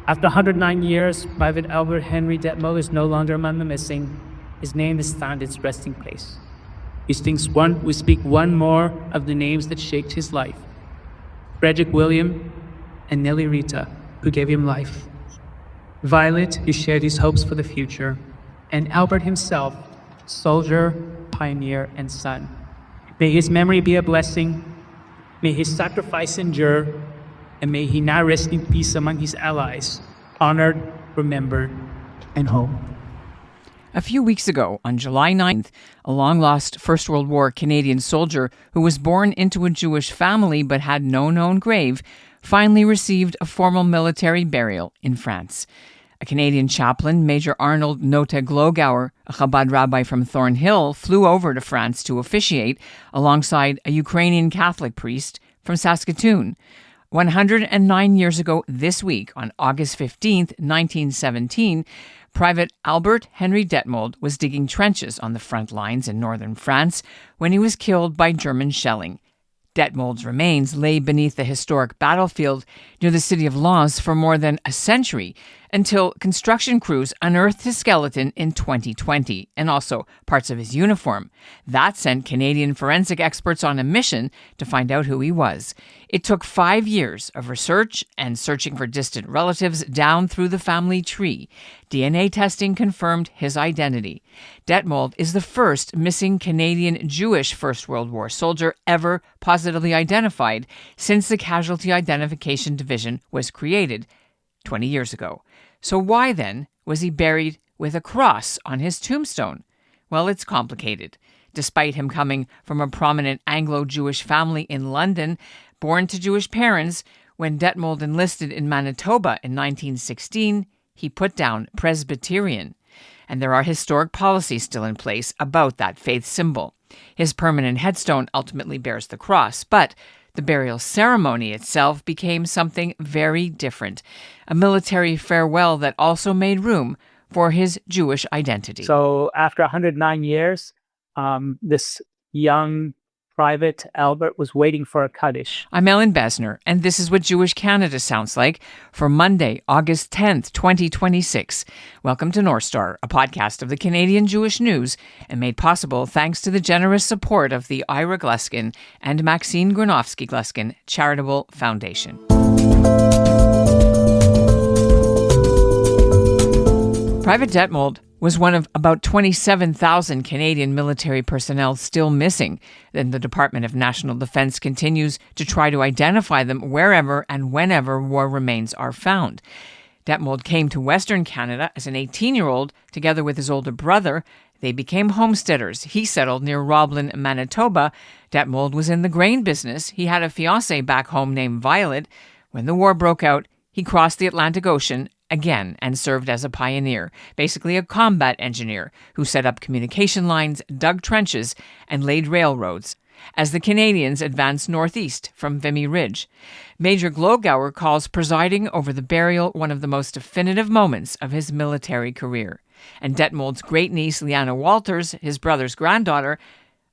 After 109 years, Private Albert Henry Detmold is no longer among the missing. His name has found its resting place. We speak one more of the names that shaped his life. Frederick William and Nellie Rita, who gave him life. Violet, who shared his hopes for the future. And Albert himself, soldier, pioneer, and son. May his memory be a blessing. May his sacrifice endure. And may he now rest in peace among his allies, honored, remembered, and home. A few weeks ago, on July 9th, a long-lost First World War Canadian soldier who was born into a Jewish family but had no known grave finally received a formal military burial in France. A Canadian chaplain, Major Arnold Note Glogauer, a Chabad rabbi from Thornhill, flew over to France to officiate alongside a Ukrainian Catholic priest from Saskatoon. 109 years ago this week, on August 15th, 1917, Private Albert Henry Detmold was digging trenches on the front lines in northern France when he was killed by German shelling. Detmold's remains lay beneath the historic battlefield near the city of Lens for more than a century until construction crews unearthed his skeleton in 2020 and also parts of his uniform. That sent Canadian forensic experts on a mission to find out who he was. It took 5 years of research and searching for distant relatives down through the family tree. DNA testing confirmed his identity. Detmold is the first missing Canadian Jewish First World War soldier ever positively identified since the Casualty Identification Division was created 20 years ago. So why, then, was he buried with a cross on his tombstone? Well, it's complicated. Despite him coming from a prominent Anglo-Jewish family in London, born to Jewish parents, when Detmold enlisted in Manitoba in 1916, he put down Presbyterian. And there are historic policies still in place about that faith symbol. His permanent headstone ultimately bears the cross, but the burial ceremony itself became something very different, a military farewell that also made room for his Jewish identity. So after 109 years, this young Private Albert was waiting for a Kaddish. I'm Ellen Besner, and this is what Jewish Canada sounds like for Monday, August 10th, 2026. Welcome to North Star, a podcast of the Canadian Jewish News, and made possible thanks to the generous support of the Ira Gluskin and Maxine Gronowski-Gluskin Charitable Foundation. Private Detmold was one of about 27,000 Canadian military personnel still missing. Then the Department of National Defence continues to try to identify them wherever and whenever war remains are found. Detmold came to Western Canada as an 18-year-old together with his older brother. They became homesteaders. He settled near Roblin, Manitoba. Detmold was in the grain business. He had a fiancée back home named Violet. When the war broke out, he crossed the Atlantic Ocean again and served as a pioneer, basically a combat engineer who set up communication lines, dug trenches, and laid railroads as the Canadians advanced northeast from Vimy Ridge. Major Glogauer calls presiding over the burial one of the most definitive moments of his military career. And Detmold's great-niece, Leanna Walters, his brother's granddaughter,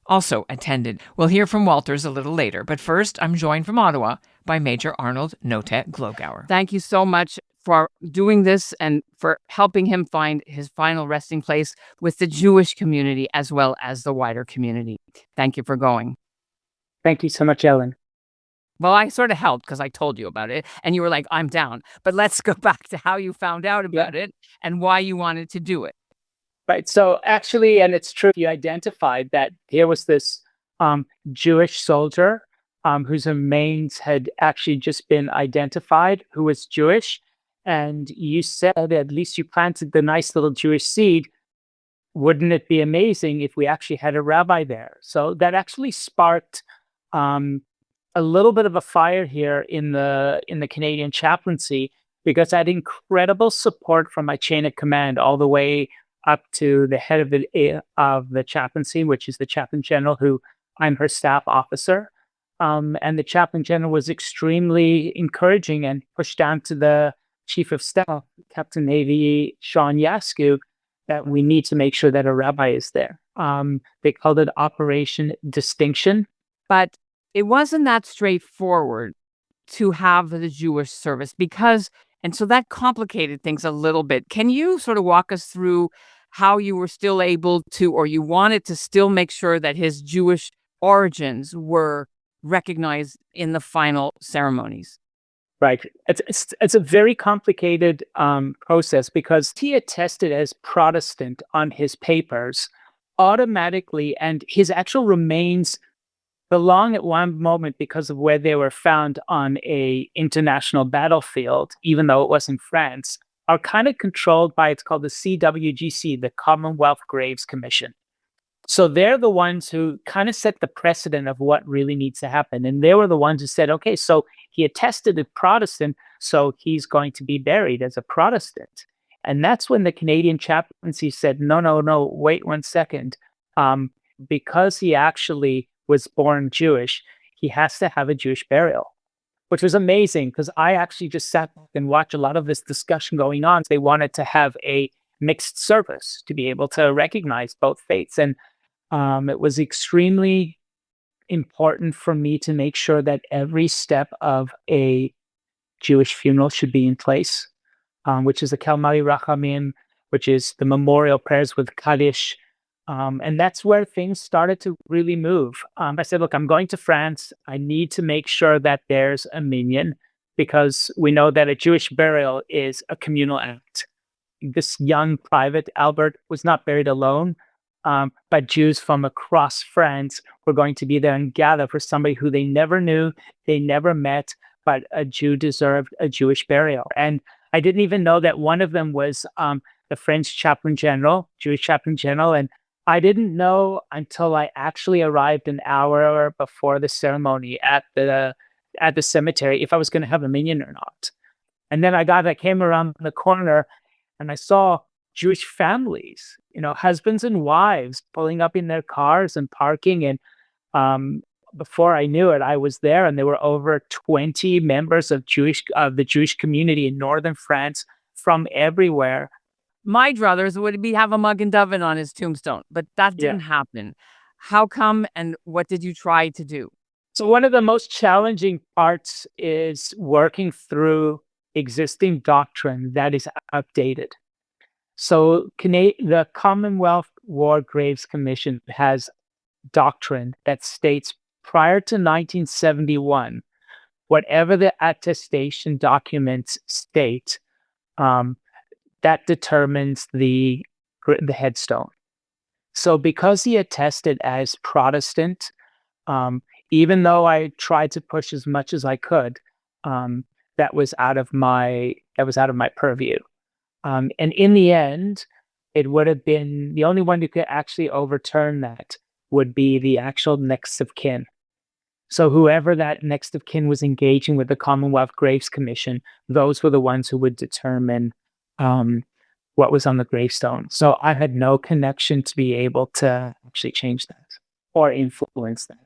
also attended. We'll hear from Walters a little later, but first I'm joined from Ottawa by Major Arnold Note Glogauer. Thank you so much for doing this and for helping him find his final resting place with the Jewish community as well as the wider community. Thank you for going. Thank you so much, Ellen. Well, I sort of helped because I told you about it and you were like, I'm down. But let's go back to how you found out about it and why you wanted to do it. Right. So actually, and it's true, you identified that here was this Jewish soldier whose remains had actually just been identified, who was Jewish. And you said at least you planted the nice little Jewish seed. Wouldn't it be amazing if we actually had a rabbi there? So that actually sparked a little bit of a fire here in the Canadian chaplaincy, because I had incredible support from my chain of command all the way up to the head of the chaplaincy, which is the chaplain general, who I'm her staff officer. And the chaplain general was extremely encouraging and pushed down to the Chief of Staff, Captain Navy Sean Yasku, that we need to make sure that a rabbi is there. They called it Operation Distinction. But it wasn't that straightforward to have the Jewish service because And so that complicated things a little bit. Can you sort of walk us through how you were still able to, or you wanted to still make sure that his Jewish origins were recognized in the final ceremonies? Right. It's a very complicated process because he attested as Protestant on his papers automatically, and his actual remains belong at one moment because of where they were found on a international battlefield, even though it was in France, are kind of controlled by it's called the CWGC, the Commonwealth Graves Commission. So they're the ones who kind of set the precedent of what really needs to happen. And they were the ones who said, okay, so he attested as Protestant, so he's going to be buried as a Protestant. And that's when the Canadian chaplaincy said, no, no, no, wait 1 second. Because he actually was born Jewish, he has to have a Jewish burial, which was amazing because I actually just sat back and watched a lot of this discussion going on. They wanted to have a mixed service to be able to recognize both faiths. And it was extremely important for me to make sure that every step of a Jewish funeral should be in place, which is the Kalmali Rachamim, which is the memorial prayers with Kaddish. And that's where things started to really move. I said, look, I'm going to France. I need to make sure that there's a minyan because we know that a Jewish burial is a communal act. This young private Albert was not buried alone, but Jews from across France were going to be there and gather for somebody who they never knew, they never met, but a Jew deserved a Jewish burial. And I didn't even know that one of them was the French chaplain general, Jewish chaplain general. And I didn't know until I actually arrived an hour before the ceremony at the cemetery if I was going to have a minyan or not. And then I came around the corner and I saw Jewish families, husbands and wives pulling up in their cars and parking. And before I knew it, I was there, and there were over 20 members of the Jewish community in northern France from everywhere. My druthers would be have a mug and Daven on his tombstone, but that Yeah. didn't happen. How come, and what did you try to do? So one of the most challenging parts is working through existing doctrine that is outdated. So the Commonwealth War Graves Commission has doctrine that states prior to 1971, whatever the attestation documents state, that determines the headstone. So because he attested as Protestant, even though I tried to push as much as I could, that was out of my purview. And in the end, it would have been the only one who could actually overturn that would be the actual next of kin. So whoever that next of kin was engaging with the Commonwealth Graves Commission, those were the ones who would determine what was on the gravestone. So I had no connection to be able to actually change that or influence that.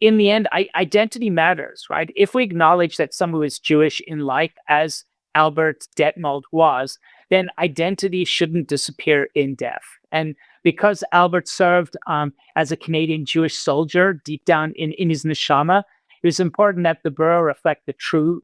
In the end, identity matters, right? If we acknowledge that someone who is Jewish in life, as Albert Detmold was, then identity shouldn't disappear in death. And because Albert served as a Canadian Jewish soldier deep down in his neshama, it was important that the borough reflect the truth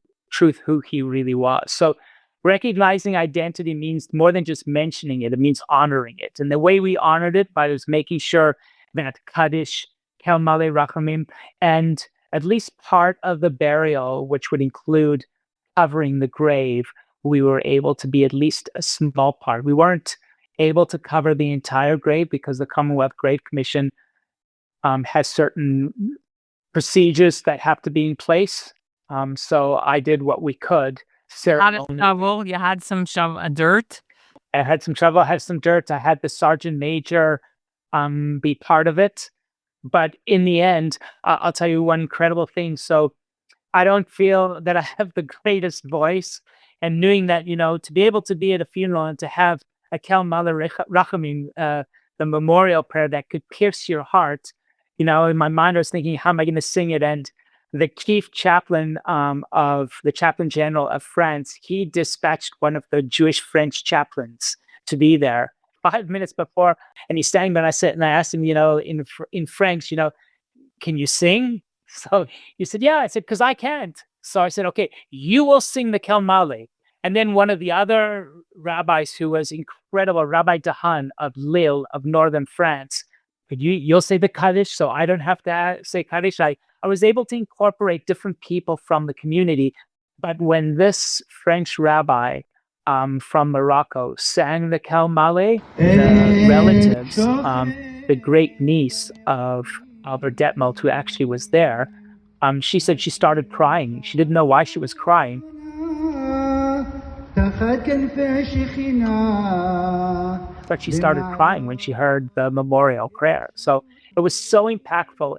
who he really was. So recognizing identity means more than just mentioning it. It means honoring it. And the way we honored it was making sure that Kaddish, Kel Male Rachamim, and at least part of the burial, which would include covering the grave, we were able to be at least a small part. We weren't able to cover the entire grave because the Commonwealth Grave Commission has certain procedures that have to be in place. So I did what we could. Had a shovel. You had some dirt. I had some shovel. I had some dirt. I had the sergeant major be part of it. But in the end, I'll tell you one incredible thing. So I don't feel that I have the greatest voice, and knowing that, to be able to be at a funeral and to have a Kel Male Rachamim, the memorial prayer that could pierce your heart, in my mind I was thinking, how am I going to sing it? And the chief chaplain of the chaplain general of France, he dispatched one of the Jewish French chaplains to be there 5 minutes before, and he's standing there, and I asked him, in French, can you sing? So he said, yeah. I said, because I can't. So I said, okay, you will sing the Kel Male. And then one of the other rabbis who was incredible, Rabbi Dahan of Lille of northern France, you'll say the Kaddish, so I don't have to say Kaddish. I was able to incorporate different people from the community. But when this French rabbi from Morocco sang the Kalmale, the relatives, the great niece of Albert Detmold, who actually was there, she said she started crying. She didn't know why she was crying. But she started crying when she heard the memorial prayer. So it was so impactful.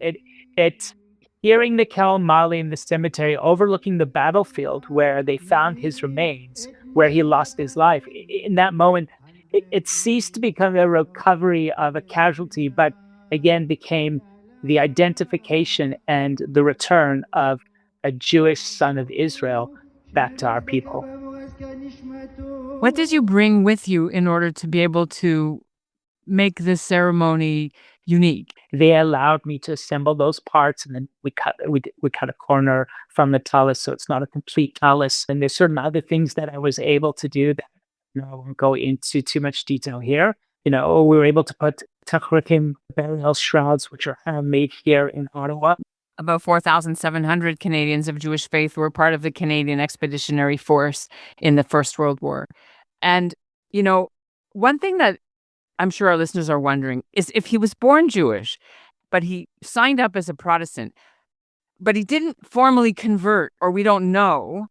It hearing the Kalmale in the cemetery overlooking the battlefield where they found his remains, where he lost his life. In that moment, it ceased to become a recovery of a casualty, but again became the identification and the return of a Jewish son of Israel back to our people. What did you bring with you in order to be able to make this ceremony unique? They allowed me to assemble those parts, and then we cut a corner from the talus, so it's not a complete talus. And there's certain other things that I was able to do that I won't go into too much detail here. We were able to put tachrikim burial shrouds, which are handmade here in Ottawa. About 4,700 Canadians of Jewish faith were part of the Canadian Expeditionary Force in the First World War. And, one thing that I'm sure our listeners are wondering is if he was born Jewish, but he signed up as a Protestant, but he didn't formally convert, or we don't know,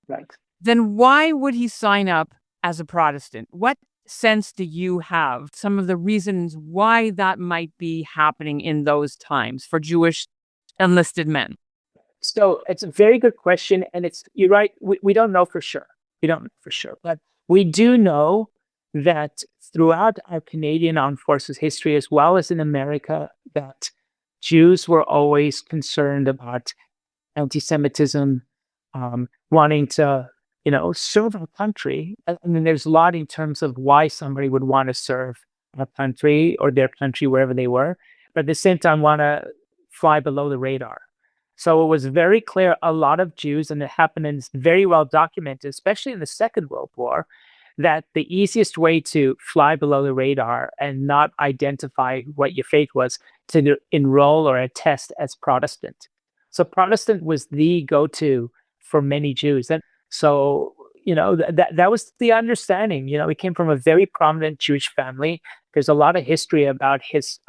Right. Then why would he sign up as a Protestant? What sense do you have? Some of the reasons why that might be happening in those times for Jewish enlisted men? So it's a very good question. And you're right. We don't know for sure. We don't know for sure. But we do know that throughout our Canadian Armed Forces history, as well as in America, that Jews were always concerned about anti-Semitism, wanting to, serve our country. And then there's a lot in terms of why somebody would want to serve our country or their country, wherever they were, but at the same time want to fly below the radar. So it was very clear a lot of Jews, and it happened and it's very well documented, especially in the Second World War, that the easiest way to fly below the radar and not identify what your faith was to enroll or attest as Protestant. So Protestant was the go-to for many Jews. And so, that was the understanding. He came from a very prominent Jewish family. There's a lot of history about his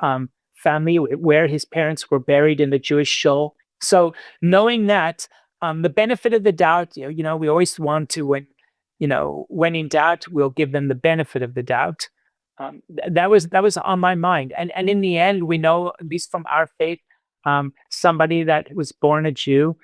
family, where his parents were buried in the Jewish shul. So knowing that, the benefit of the doubt, we always want to, when in doubt, we'll give them the benefit of the doubt. That was on my mind. And in the end, we know, at least from our faith, somebody that was born a Jew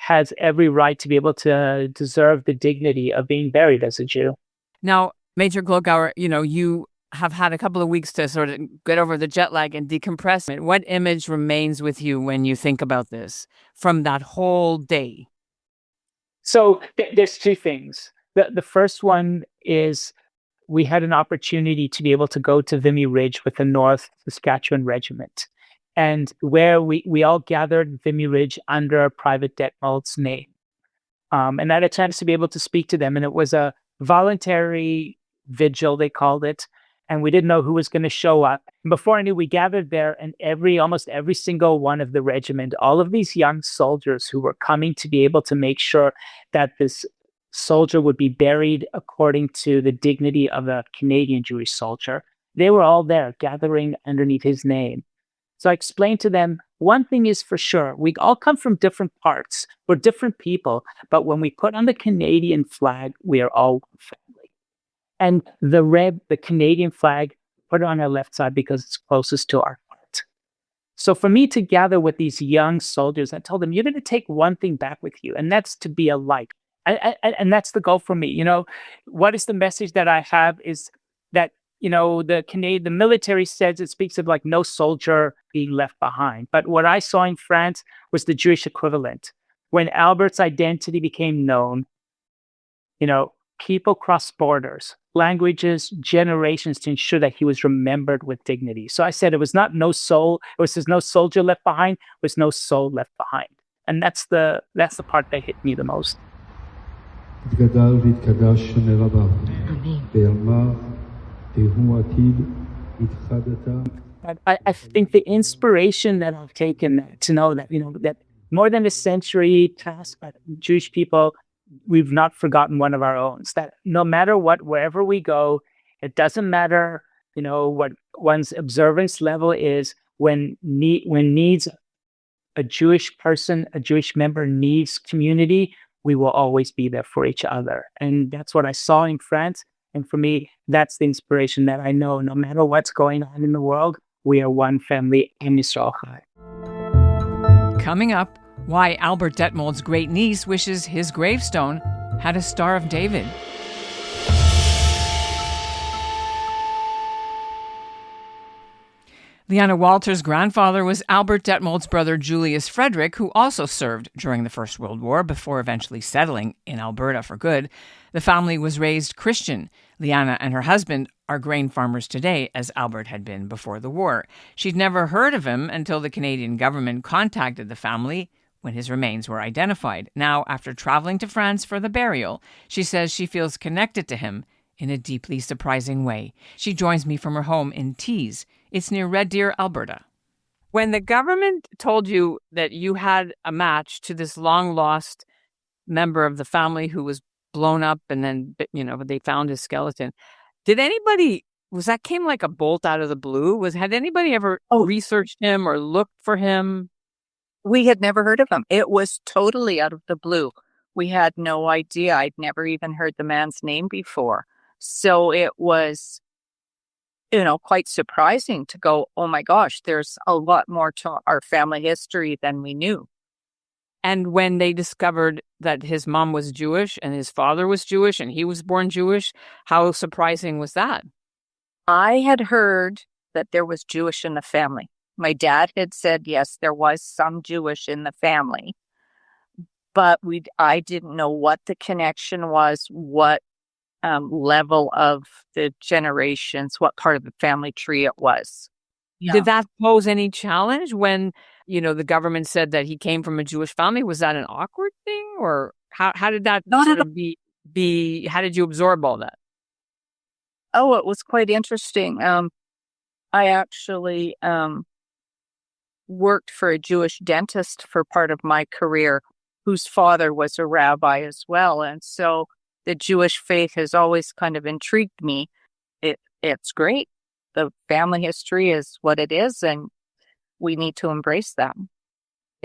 has every right to be able to deserve the dignity of being buried as a Jew. Now, Major Glogauer, you have had a couple of weeks to sort of get over the jet lag and decompress. What image remains with you when you think about this from that whole day? So there's two things. The first one is we had an opportunity to be able to go to Vimy Ridge with the North Saskatchewan Regiment, and where we all gathered in Vimy Ridge under Private Detmold's name. And I had a chance to be able to speak to them, and it was a voluntary vigil, they called it, and we didn't know who was going to show up. And before I knew, we gathered there, and almost every single one of the regiment, all of these young soldiers who were coming to be able to make sure that this soldier would be buried according to the dignity of a Canadian Jewish soldier, they were all there gathering underneath his name. So I explained to them, one thing is for sure, we all come from different parts. We're different people, but when we put on the Canadian flag, we are all one family. And the Canadian flag, put it on our left side because it's closest to our heart. So for me to gather with these young soldiers, I told them, you're going to take one thing back with you, and that's to be a light. And that's the goal for me. What is the message that I have is that, the military says, it speaks of like no soldier being left behind. But what I saw in France was the Jewish equivalent. When Albert's identity became known, people crossed borders, languages, generations to ensure that he was remembered with dignity. So I said it was not no soul, it was no soldier left behind, it was no soul left behind. And that's the part that hit me the most. יתגדל ויתקדש שמי רבה. בימיו תהוא עתיד התחדתה. I think the inspiration that I've taken to know that, that more than a century past, but Jewish people, we've not forgotten one of our own. That no matter what, wherever we go, it doesn't matter, what one's observance level is. When needs a Jewish person, a Jewish member needs community, we will always be there for each other. And that's what I saw in France. And for me, that's the inspiration that I know no matter what's going on in the world, we are one family, Am Yisrael Chai. Coming up, why Albert Detmold's great niece wishes his gravestone had a Star of David. Liana Walter's grandfather was Albert Detmold's brother Julius Frederick, who also served during the First World War before eventually settling in Alberta for good. The family was raised Christian. Liana and her husband are grain farmers today, as Albert had been before the war. She'd never heard of him until the Canadian government contacted the family when his remains were identified. Now, after traveling to France for the burial, she says she feels connected to him in a deeply surprising way. She joins me from her home in Tees. It's near Red Deer, Alberta. When the government told you that you had a match to this long-lost member of the family who was blown up and then, they found his skeleton, came like a bolt out of the blue? Had anybody ever researched him or looked for him? We had never heard of him. It was totally out of the blue. We had no idea. I'd never even heard the man's name before. So it was, quite surprising to go, oh my gosh, there's a lot more to our family history than we knew. And when they discovered that his mom was Jewish and his father was Jewish and he was born Jewish, how surprising was that? I had heard that there was Jewish in the family. My dad had said, yes, there was some Jewish in the family, but I didn't know what the connection was, what level of the generations, what part of the family tree it was. Yeah. Did that pose any challenge when, the government said that he came from a Jewish family? Was that an awkward thing, or how did that be? How did you absorb all that? Oh, it was quite interesting. I actually worked for a Jewish dentist for part of my career, whose father was a rabbi as well. And so the Jewish faith has always kind of intrigued me. It's great. The family history is what it is, and we need to embrace that.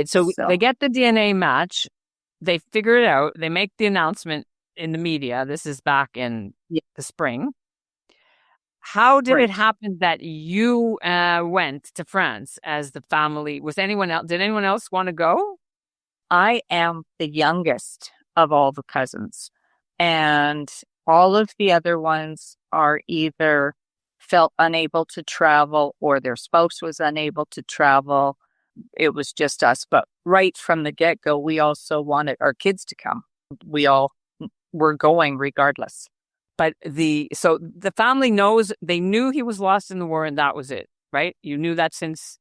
So they get the DNA match. They figure it out. They make the announcement in the media. This is back in the spring. How did it happen that you went to France as the family? Did anyone else want to go? I am the youngest of all the cousins, and all of the other ones are either felt unable to travel or their spouse was unable to travel. It was just us. But right from the get-go, we also wanted our kids to come. We all were going regardless. But so the family they knew he was lost in the war, and that was it, right? You knew that since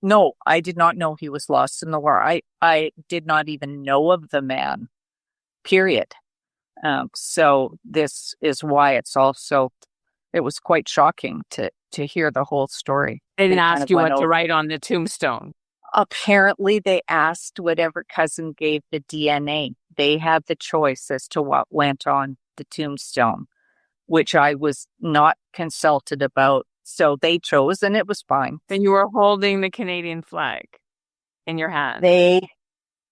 No, I did not know he was lost in the war. I did not even know of the man, period. So this is why it was quite shocking to hear the whole story. They didn't ask you what to write on the tombstone. Apparently, they asked whatever cousin gave the DNA. They had the choice as to what went on the tombstone, which I was not consulted about. So they chose, and it was fine. Then you were holding the Canadian flag in your hand. They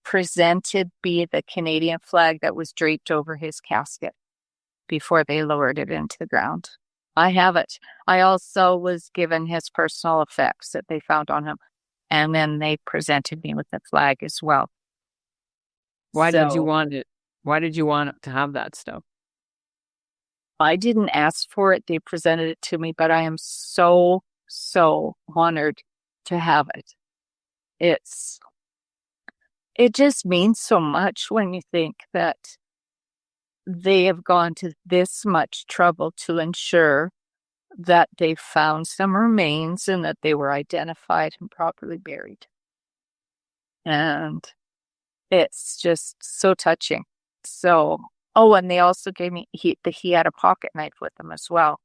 presented me the Canadian flag that was draped over his casket before they lowered it into the ground. I have it. I also was given his personal effects that they found on him. And then they presented me with the flag as well. Why did you want it? Why did you want to have that stuff? I didn't ask for it. They presented it to me, but I am so, so honored to have it. It just means so much when you think that they have gone to this much trouble to ensure that they found some remains and that they were identified and properly buried. And It's just so touching. So, oh, and they also gave me, he had a pocket knife with him as well.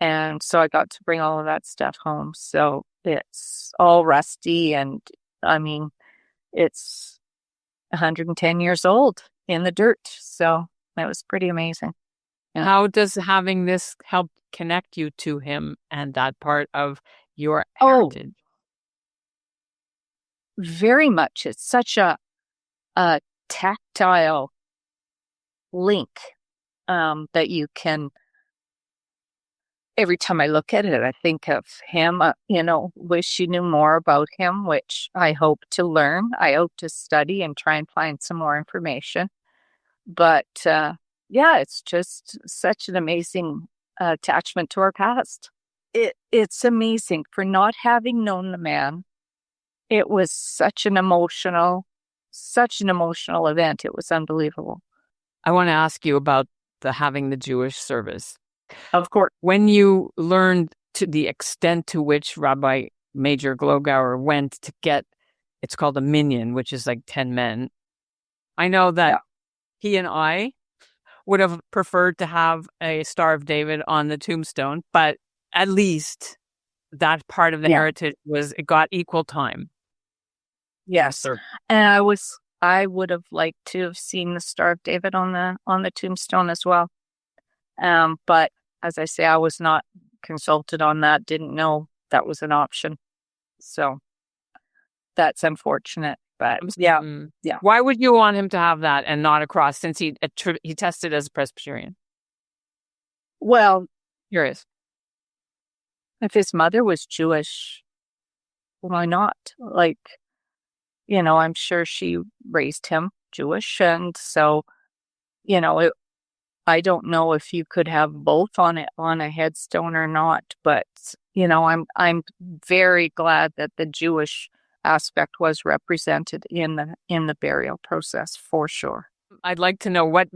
And so I got to bring all of that stuff home. So it's all rusty. And I mean, it's 110 years old in the dirt. So it was pretty amazing. Yeah. How does having this help connect you to him and that part of your Oh, heritage? very much. It's such a tactile link that you can, every time I look at it, I think of him, wish you knew more about him, which I hope to learn. I hope to study and try and find some more information. But yeah, it's just such an amazing attachment to our past. It's amazing for not having known the man. It was such an emotional event. It was unbelievable. I want to ask you about having the Jewish service. Of course. When you learned to the extent to which Rabbi Major Glogauer went to get, it's called a minyan, which is like 10 men. I know that he and I would have preferred to have a Star of David on the tombstone, but at least that part of the heritage it got equal time. Yes. Sir. And I would have liked to have seen the Star of David on the tombstone as well. But as I say, I was not consulted on that, didn't know that was an option. So that's unfortunate. But yeah. Why would you want him to have that and not a cross, since he tested as a Presbyterian? Well, Curious. If his mother was Jewish, why not? Like, I'm sure she raised him Jewish, and so, I don't know if you could have both on a headstone or not, but I'm very glad that the Jewish aspect was represented in the burial process for sure. I'd like to know what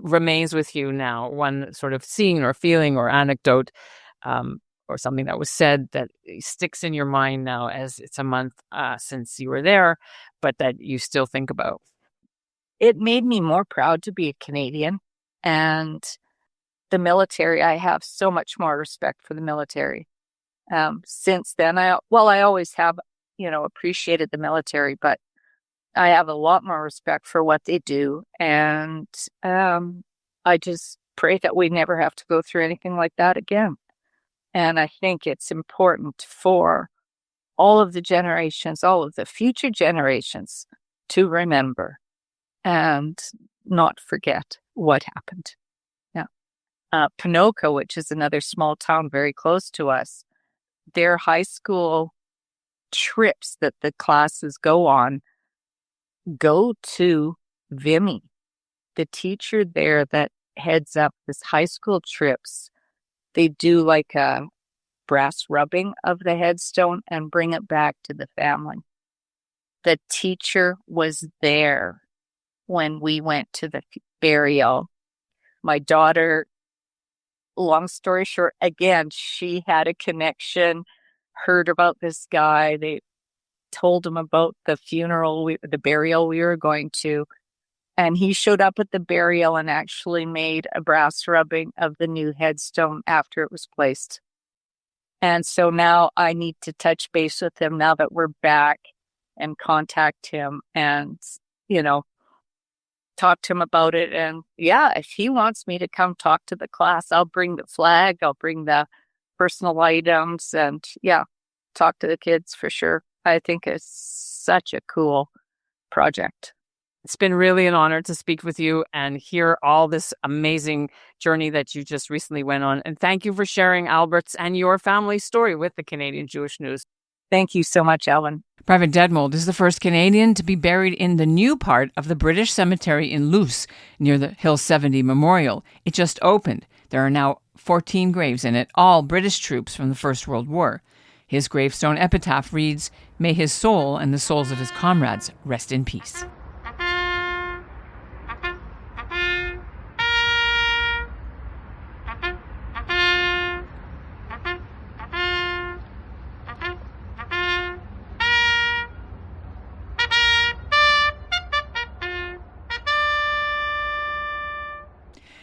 remains with you now, one sort of scene or feeling or anecdote, or something that was said that sticks in your mind now, as it's a month since you were there, but that you still think about. It made me more proud to be a Canadian. And the military, I have so much more respect for the military. Since then, I always have, appreciated the military, but I have a lot more respect for what they do. And I just pray that we never have to go through anything like that again. And I think it's important for all of the generations, all of the future generations, to remember and not forget what happened. Yeah. Ponoka, which is another small town very close to us, their high school trips that the classes go on go to Vimy. The teacher there that heads up this high school trips, they do like a brass rubbing of the headstone and bring it back to the family. The teacher was there when we went to the burial. My daughter, long story short, again, she had a connection, heard about this guy. They told him about the burial we were going to. And he showed up at the burial and actually made a brass rubbing of the new headstone after it was placed. And so now I need to touch base with him now that we're back and contact him and, talk to him about it. And yeah, if he wants me to come talk to the class, I'll bring the flag, I'll bring the personal items, and talk to the kids for sure. I think it's such a cool project. It's been really an honor to speak with you and hear all this amazing journey that you just recently went on. And thank you for sharing Albert's and your family's story with the Canadian Jewish News. Thank you so much, Ellen. Private Detmold is the first Canadian to be buried in the new part of the British cemetery in Luce, near the Hill 70 Memorial. It just opened. There are now 14 graves in it, all British troops from the First World War. His gravestone epitaph reads, "May his soul and the souls of his comrades rest in peace."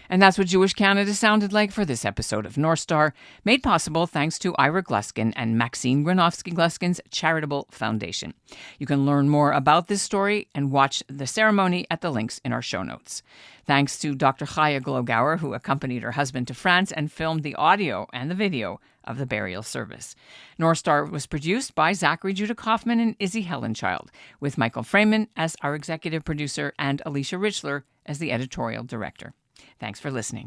And that's what Jewish Canada sounded like for this episode of North Star, made possible thanks to Ira Gluskin and Maxine Gronowski-Gluskin's Charitable Foundation. You can learn more about this story and watch the ceremony at the links in our show notes. Thanks to Dr. Chaya Glogauer, who accompanied her husband to France and filmed the audio and the video of the burial service. North Star was produced by Zachary Judah Kaufman and Izzy Helenchild, with Michael Freeman as our executive producer and Alicia Richler as the editorial director. Thanks for listening.